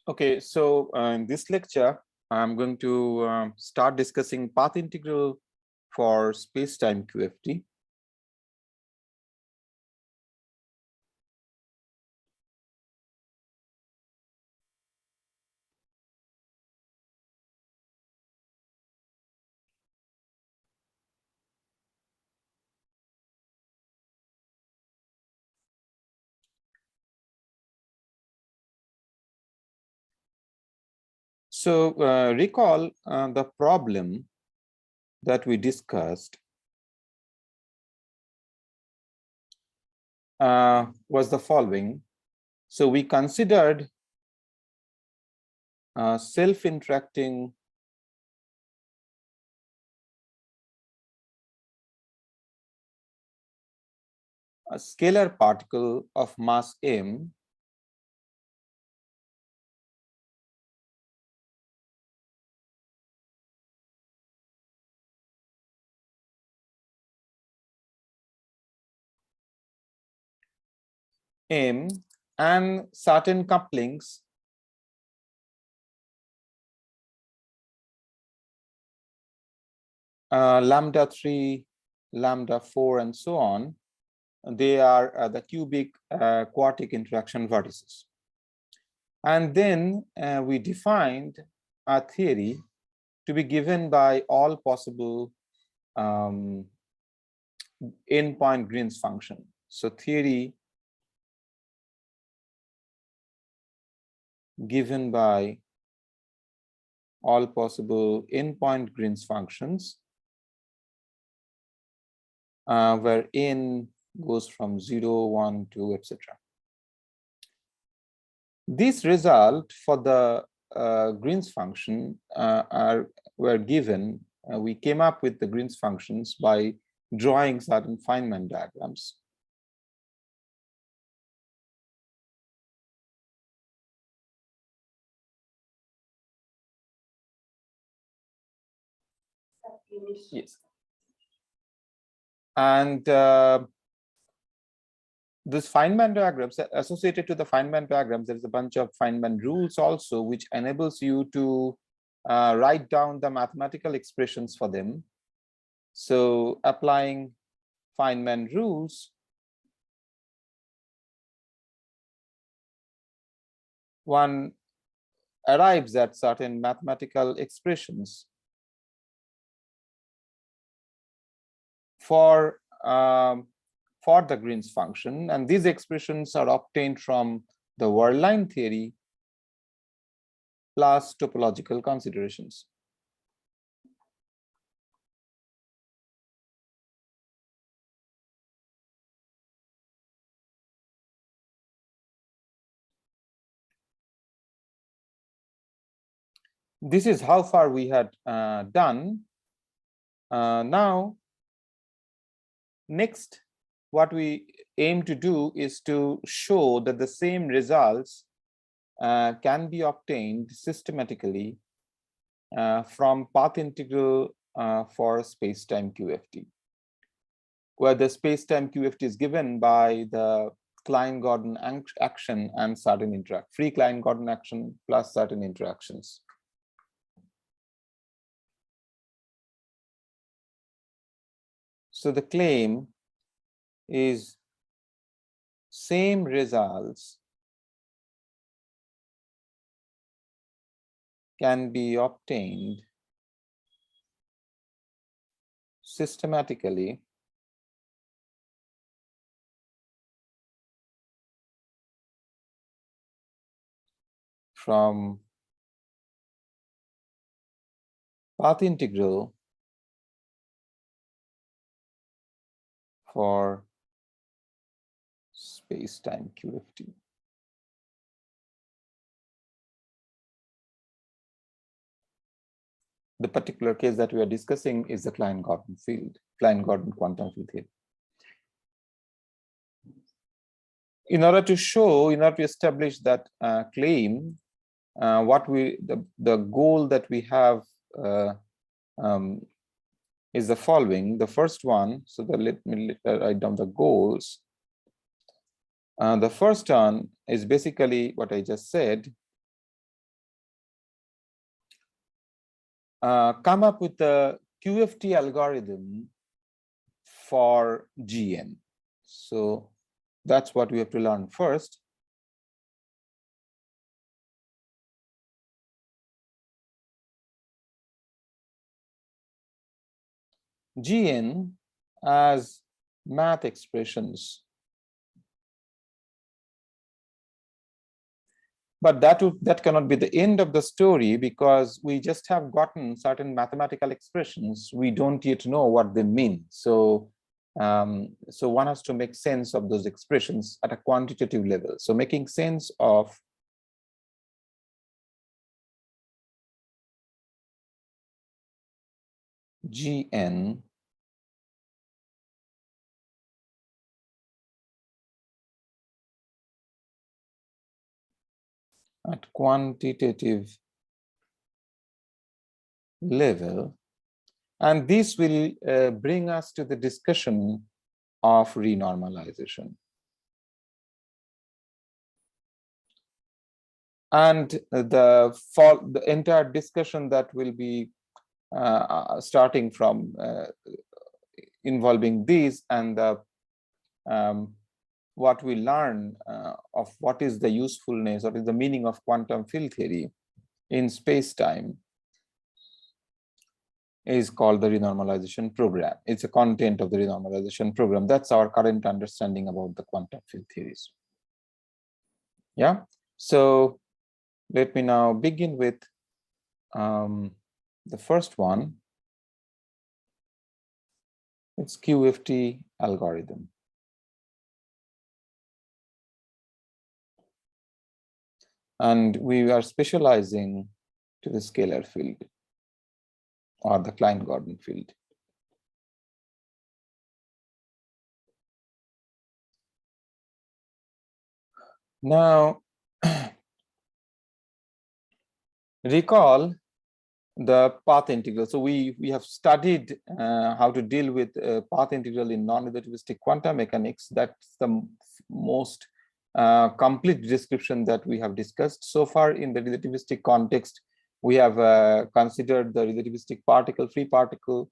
Okay, so in this lecture, I'm going to start discussing path integral for space-time QFT. So recall the problem that we discussed was the following. So we considered self-interacting a scalar particle of mass m and certain couplings lambda 3, lambda 4, and so on. They are the cubic quartic interaction vertices. And then we defined a theory to be given by all possible n-point Green's function. So theory given by all possible n-point Green's functions, where n goes from 0, 1, 2, etc. This result for the Green's function were given. We came up with the Green's functions by drawing certain Feynman diagrams. Yes. And this Feynman diagrams, associated to the Feynman diagrams, there is a bunch of Feynman rules also, which enables you to write down the mathematical expressions for them. So applying Feynman rules, one arrives at certain mathematical expressions for the Green's function, and these expressions are obtained from the Wehrlein theory plus topological considerations. This is how far we had done. Now, next, what we aim to do is to show that the same results can be obtained systematically from path integral for space-time QFT, where the space-time QFT is given by the Klein-Gordon action and certain free Klein-Gordon action plus certain interactions. So the claim is same results can be obtained systematically from path integral for space-time QFT. The particular case that we are discussing is the Klein-Gordon field, Klein-Gordon quantum field theory. In order to establish that claim, the goal that we have is the following. The first one, so let me write down the goals. The first one is basically what I just said. come up with a QFT algorithm for GN. So that's what we have to learn first. GN as math expressions. But that cannot be the end of the story, because we just have gotten certain mathematical expressions. We don't yet know what they mean. So, so one has to make sense of those expressions at a quantitative level. So making sense of GN at quantitative level, and this will bring us to the discussion of renormalization. And the entire discussion that will be starting from involving these and the what we learn of what is the usefulness, what is the meaning of quantum field theory in space-time is called the renormalization program. It's a content of the renormalization program. That's our current understanding about the quantum field theories. Yeah, so let me now begin with the first one. It's QFT algorithm. And we are specializing to the scalar field or the Klein-Gordon field. Now, recall the path integral. So we have studied how to deal with path integral in non-relativistic quantum mechanics. That's the most complete description that we have discussed so far. In the relativistic context, we have considered the relativistic particle, free particle,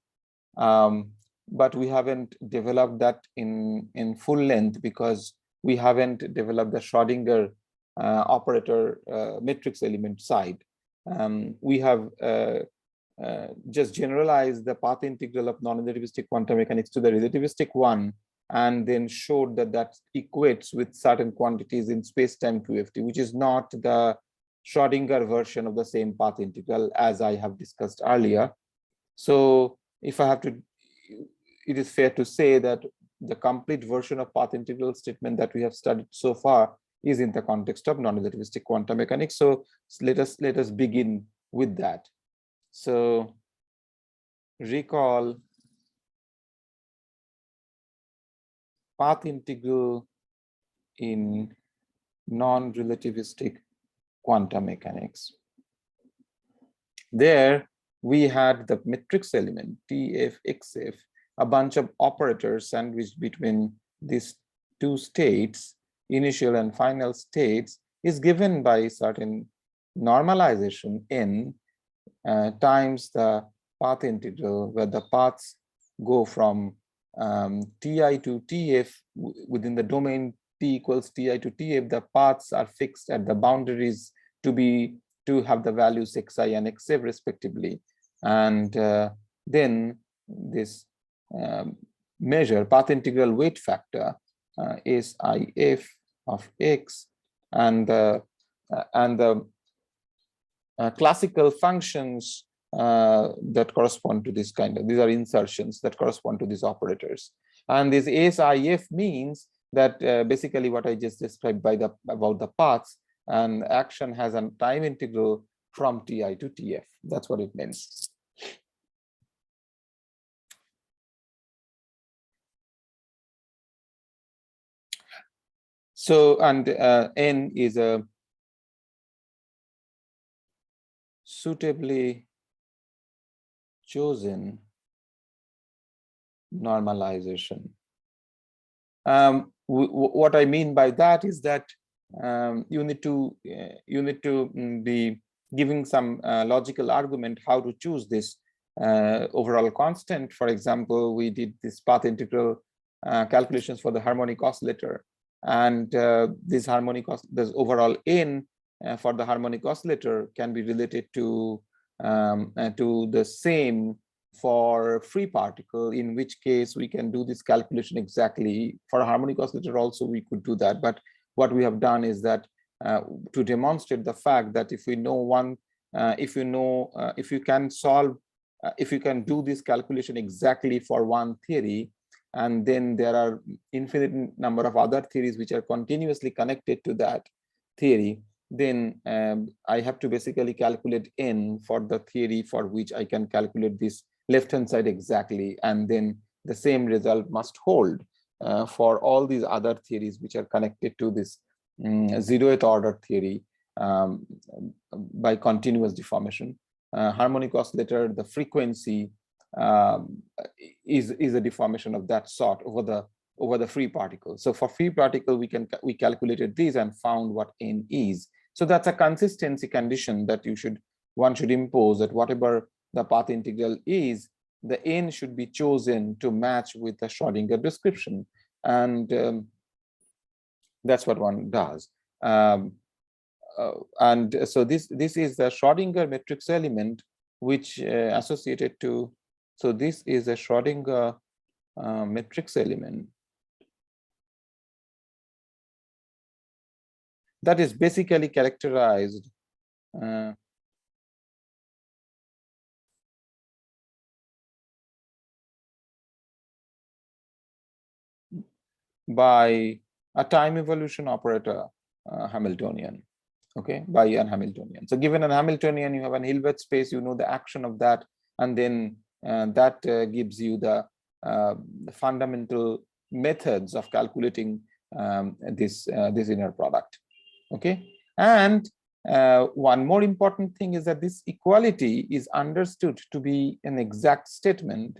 but we haven't developed that in full length because we haven't developed the Schrodinger operator matrix element side. We have just generalized the path integral of non-relativistic quantum mechanics to the relativistic one, and then showed that that equates with certain quantities in space-time QFT, which is not the Schrodinger version of the same path integral as I have discussed earlier. So if I have to, it is fair to say that the complete version of path integral statement that we have studied so far is in the context of non-relativistic quantum mechanics. So let us begin with that. So recall path integral in non-relativistic quantum mechanics. There we had the matrix element TF, XF, a bunch of operators sandwiched between these two states, initial and final states, is given by certain normalization n times the path integral, where the paths go from Ti to Tf within the domain T equals Ti to Tf. The paths are fixed at the boundaries to have the values xi and xf respectively, and then this measure path integral weight factor is if of x, and the classical functions that correspond to this kind of, these are insertions that correspond to these operators. And this SIF means that basically what I just described about the paths, and action has a time integral from Ti to Tf. That's what it means. So, and n is a suitably chosen normalization. What I mean by that is that you need to be giving some logical argument how to choose this overall constant. For example, we did this path integral calculations for the harmonic oscillator, and this overall n for the harmonic oscillator can be related to the same for free particle, in which case we can do this calculation exactly. For a harmonic oscillator also we could do that, but what we have done is that to demonstrate the fact that if we know if you can do this calculation exactly for one theory, and then there are infinite number of other theories which are continuously connected to that theory, then I have to basically calculate n for the theory for which I can calculate this left hand side exactly, and then the same result must hold for all these other theories which are connected to this zeroth order theory by continuous deformation. Harmonic oscillator, the frequency is a deformation of that sort over the free particle. So for free particle, we calculated these and found what n is. So that's a consistency condition that one should impose, that whatever the path integral is, the n should be chosen to match with the Schrodinger description, and that's what one does. And so this is the Schrodinger matrix element which associated to. So this is a Schrodinger matrix element that is basically characterized by a time evolution operator Hamiltonian, okay, by an Hamiltonian. So given an Hamiltonian, you have an Hilbert space, you know the action of that, and then that gives you the fundamental methods of calculating this inner product, okay. And one more important thing is that this equality is understood to be an exact statement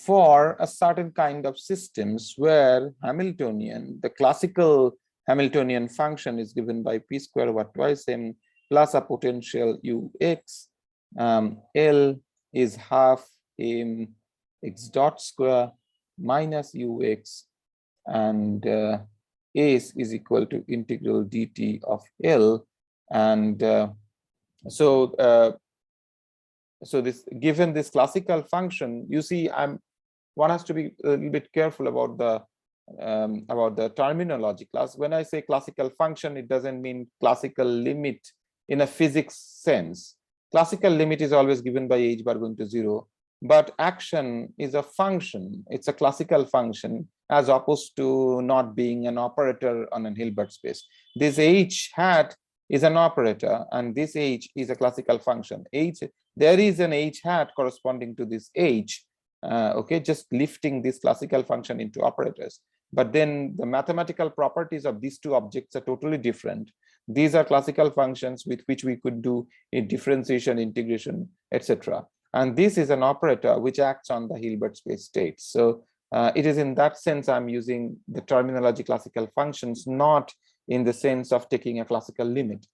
for a certain kind of systems where Hamiltonian, the classical Hamiltonian function is given by p square over twice m plus a potential ux. L is half m x dot square minus ux, and s is equal to integral dt of L. And so this, given this classical function, you see, one has to be a little bit careful about the terminology. When I say classical function, it doesn't mean classical limit in a physics sense. Classical limit is always given by h bar going to 0, but action is a function. It's a classical function, as opposed to not being an operator on an Hilbert space. This h hat is an operator, and this h is a classical function. There is an h hat corresponding to this h, okay, just lifting this classical function into operators. But then the mathematical properties of these two objects are totally different. These are classical functions with which we could do a differentiation, integration, etc. And this is an operator which acts on the Hilbert space states. So it is in that sense I'm using the terminology classical functions, not in the sense of taking a classical limit.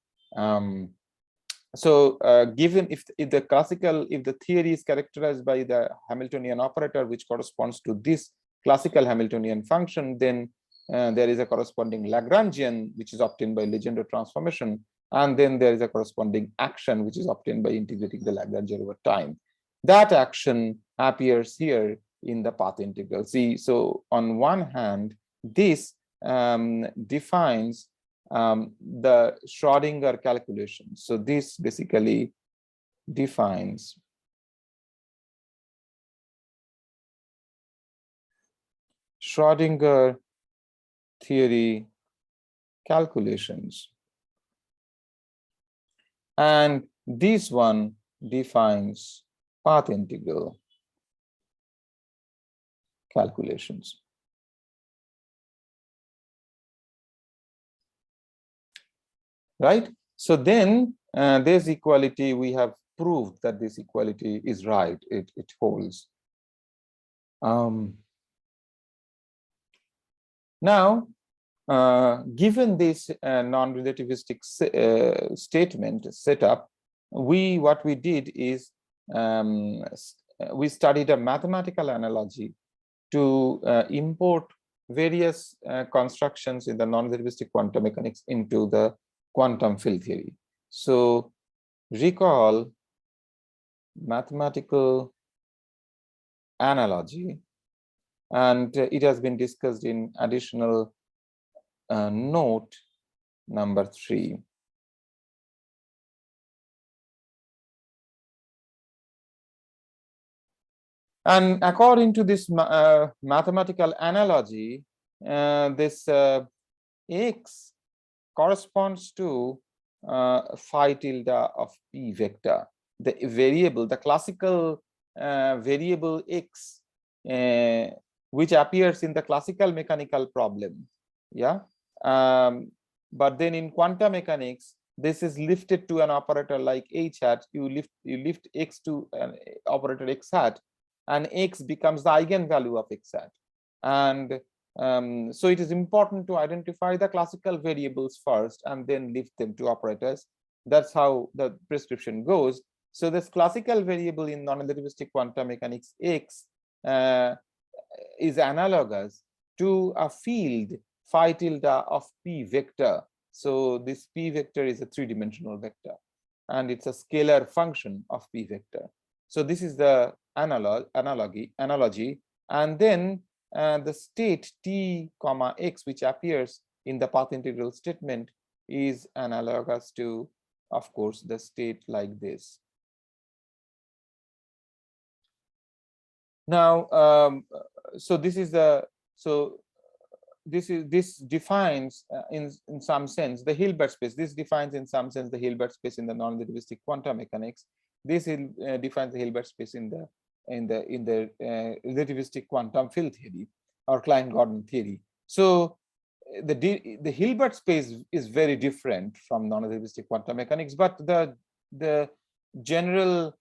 So given if the theory is characterized by the Hamiltonian operator which corresponds to this classical Hamiltonian function, then there is a corresponding Lagrangian which is obtained by Legendre transformation, and then there is a corresponding action which is obtained by integrating the Lagrangian over time. That action appears here in the path integral. See, so on one hand, this defines the Schrodinger calculation. So this basically defines Schrodinger theory calculations, and this one defines path integral calculations. Right? So then this equality, we have proved that this equality is right, it holds. Now given this non-relativistic statement setup, what we did is we studied a mathematical analogy to import various constructions in the non-relativistic quantum mechanics into the quantum field theory. So recall mathematical analogy, and it has been discussed in additional note number 3. And according to this mathematical analogy, this x corresponds to phi tilde of p vector, the variable, the classical variable x, which appears in the classical mechanical problem. Yeah. But then in quantum mechanics, this is lifted to an operator like h hat. You lift x to an operator x hat, and x becomes the eigenvalue of x hat. And so it is important to identify the classical variables first and then lift them to operators. That's how the prescription goes. So this classical variable in non-relativistic quantum mechanics, x, is analogous to a field phi tilde of p vector. So this p vector is a three-dimensional vector, and it's a scalar function of p vector. So this is the analogy, and then the state t comma x, which appears in the path integral statement, is analogous to, of course, the state like this. Now, so this is the this defines in some sense the Hilbert space. This defines in some sense the Hilbert space in the non-relativistic quantum mechanics. This defines the Hilbert space in the relativistic quantum field theory or Klein-Gordon theory. So the Hilbert space is very different from non-relativistic quantum mechanics, but the general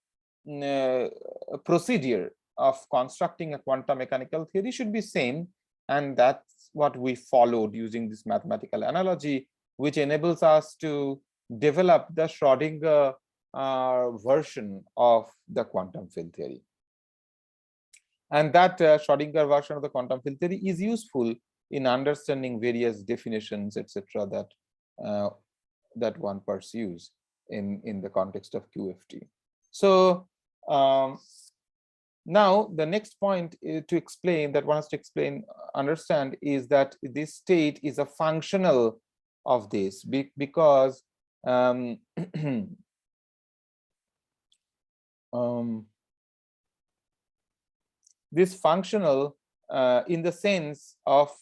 procedure of constructing a quantum mechanical theory should be same, and that's what we followed using this mathematical analogy, which enables us to develop the Schrodinger version of the quantum field theory. And that Schrodinger version of the quantum field theory is useful in understanding various definitions, etc., that one pursues in the context of QFT. So now the next point to explain, that one has to explain, understand, is that this state is a functional of this, because this functional in the sense of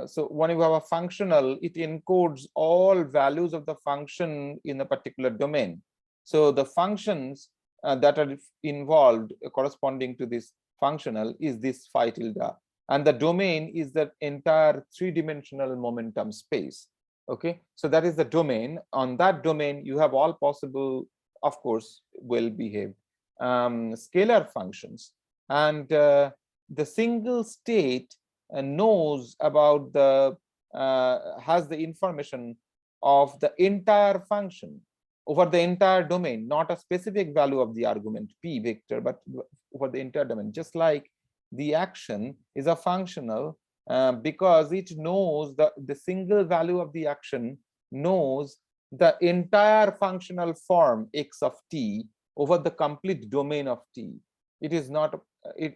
so when you have a functional, it encodes all values of the function in a particular domain. So the functions that are involved corresponding to this functional is this phi tilde, and the domain is the entire three-dimensional momentum space. Okay, so that is the domain. On that domain, you have all possible, of course, well-behaved scalar functions, and the single state knows about the has the information of the entire function over the entire domain, not a specific value of the argument p vector, but over the entire domain. Just like the action is a functional because it knows the single value of the action knows the entire functional form x of t over the complete domain of t. It is not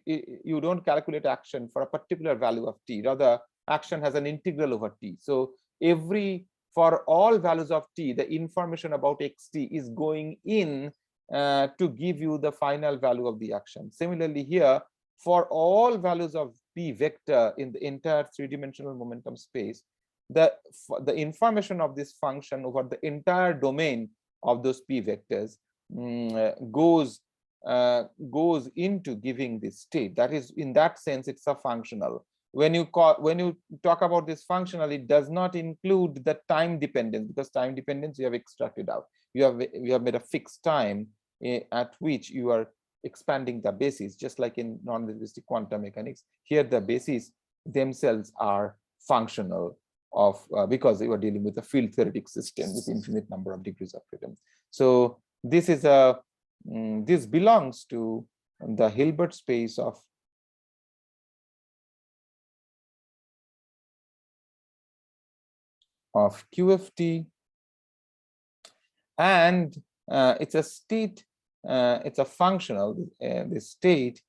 you don't calculate action for a particular value of t, rather action has an integral over t. So for all values of t, the information about xt is going in to give you the final value of the action. Similarly here, for all values of p vector in the entire three-dimensional momentum space, the information of this function over the entire domain of those p vectors goes into giving this state. That is, in that sense, it's a functional. When you talk about this functional, it does not include the time dependence, because time dependence you have extracted out. You have made a fixed time at which you are expanding the basis, just like in non-relativistic quantum mechanics. Here the bases themselves are functional because we were dealing with a field theoretic system with infinite number of degrees of freedom. So this is a this belongs to the Hilbert space of QFT, and it's a state, it's a functional, the state,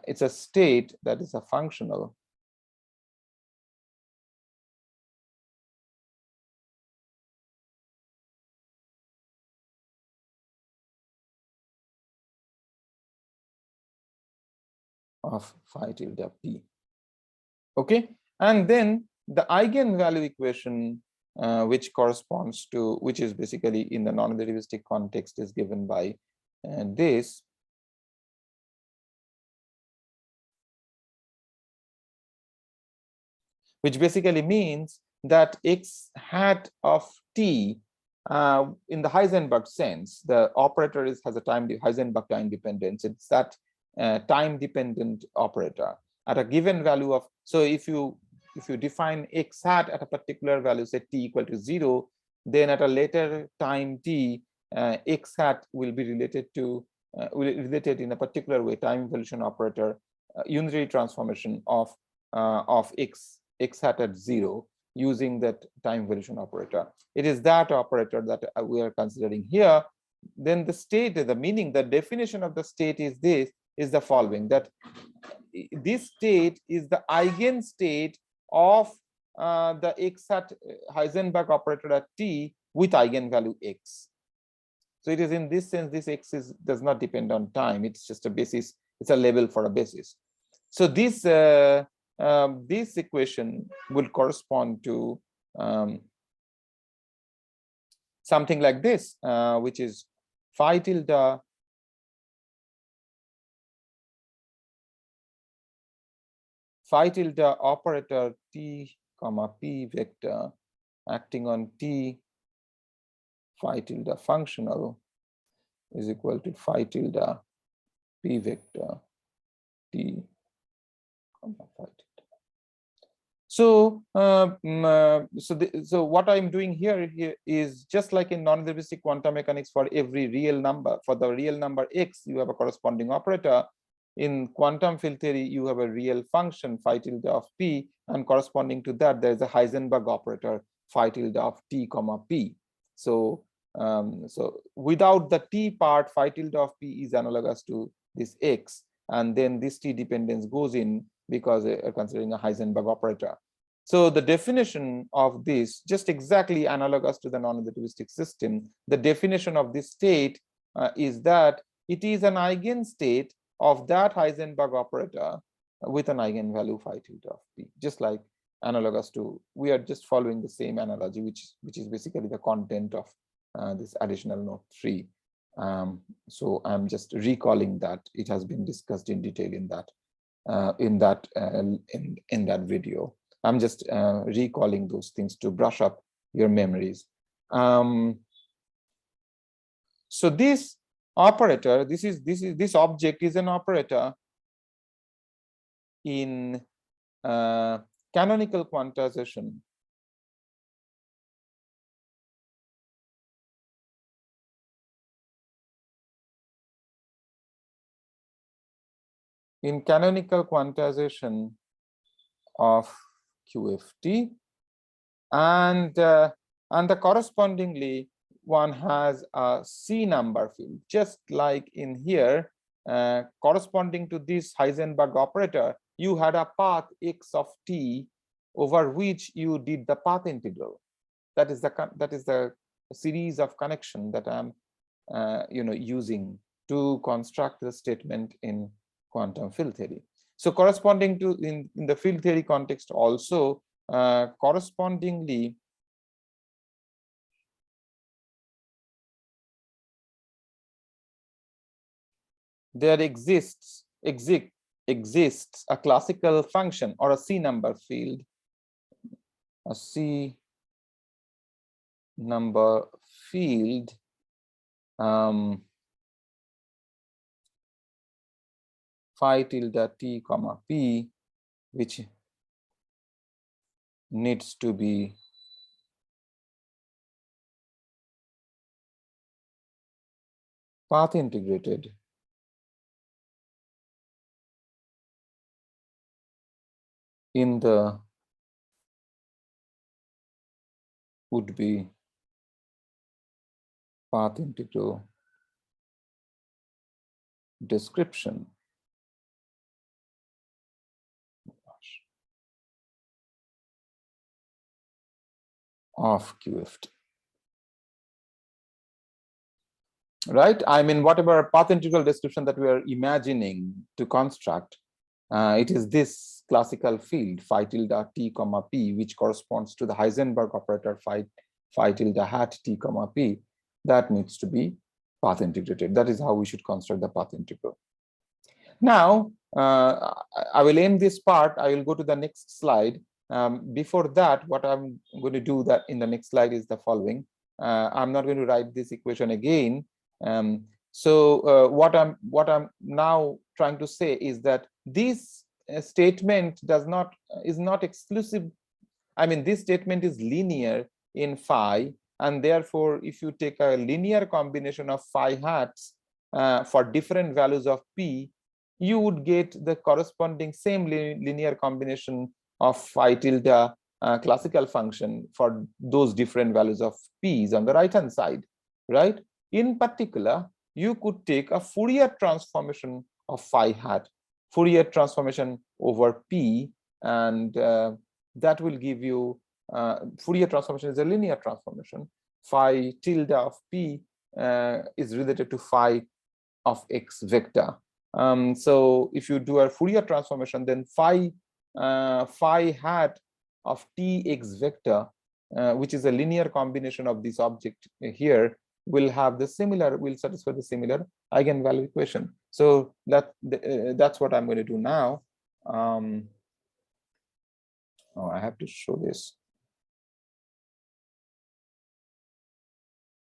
it's a state that is a functional of phi tilde p. Okay, and then the eigenvalue equation, which corresponds to, which is basically in the non-relativistic context, is given by this, which basically means that x hat of t, in the Heisenberg sense, the operator has a Heisenberg time dependence. It's that time dependent operator at a given value of, so if you define x hat at a particular value, say t equal to 0, then at a later time t, x hat will be related to related in a particular way, time evolution operator, unitary transformation of x hat at 0 using that time evolution operator. It is that operator that we are considering here. Then the state, the meaning, the definition of the state is this, is the following, that this state is the eigenstate of the x hat Heisenberg operator at t with eigenvalue x. So it is in this sense, this x does not depend on time. It's just a basis. It's a label for a basis. So this this equation will correspond to something like this, which is phi tilde operator t comma p vector acting on t phi tilde functional is equal to phi tilde p vector t comma phi tilde. So, so what I'm doing here is just like in non-relativistic quantum mechanics, for every real number, for the real number x, you have a corresponding operator. In quantum field theory, you have a real function phi tilde of p, and corresponding to that, there is a Heisenberg operator phi tilde of t comma p. So, so without the t part, phi tilde of p is analogous to this x, and then this t dependence goes in because considering a Heisenberg operator. So the definition of this, just exactly analogous to the non-relativistic system, the definition of this state is that it is an eigenstate of that Heisenberg operator with an eigenvalue phi tilde of p, just like analogous to, we are just following the same analogy, which is basically the content of this additional note 3. So I'm just recalling that it has been discussed in detail in that video. I'm just recalling those things to brush up your memories. So this operator, this object is an operator in canonical quantization. In canonical quantization of QFT, and correspondingly one has a C number field, just like in here, corresponding to this Heisenberg operator, you had a path x of t over which you did the path integral. That is the series of connection that I'm using to construct the statement in quantum field theory. So corresponding to in the field theory context also, correspondingly there exists a classical function or a C number field, a C number field phi tilde t comma p, which needs to be path integrated in the would be path integral description of QFT. Right? I mean, whatever path integral description that we are imagining to construct, it is this classical field phi tilde t comma p, which corresponds to the Heisenberg operator phi tilde hat t comma p, that needs to be path integrated. That is how we should construct the path integral. Now, I will end this part. I will go to the next slide. Before that, what I'm going to do that in the next slide is the following. I'm not going to write this equation again. What I'm now trying to say is that this statement is not exclusive. I mean, this statement is linear in phi, and therefore, if you take a linear combination of phi hats for different values of p, you would get the corresponding same linear combination of phi tilde classical function for those different values of p's on the right hand side, right? In particular, you could take a Fourier transformation of phi hat, Fourier transformation over p, and that will give you Fourier transformation is a linear transformation. Phi tilde of p is related to phi of x vector. So if you do a Fourier transformation, then phi hat of tx vector, which is a linear combination of this object here, will satisfy the similar eigenvalue equation. So that's what I'm going to do now. I have to show this.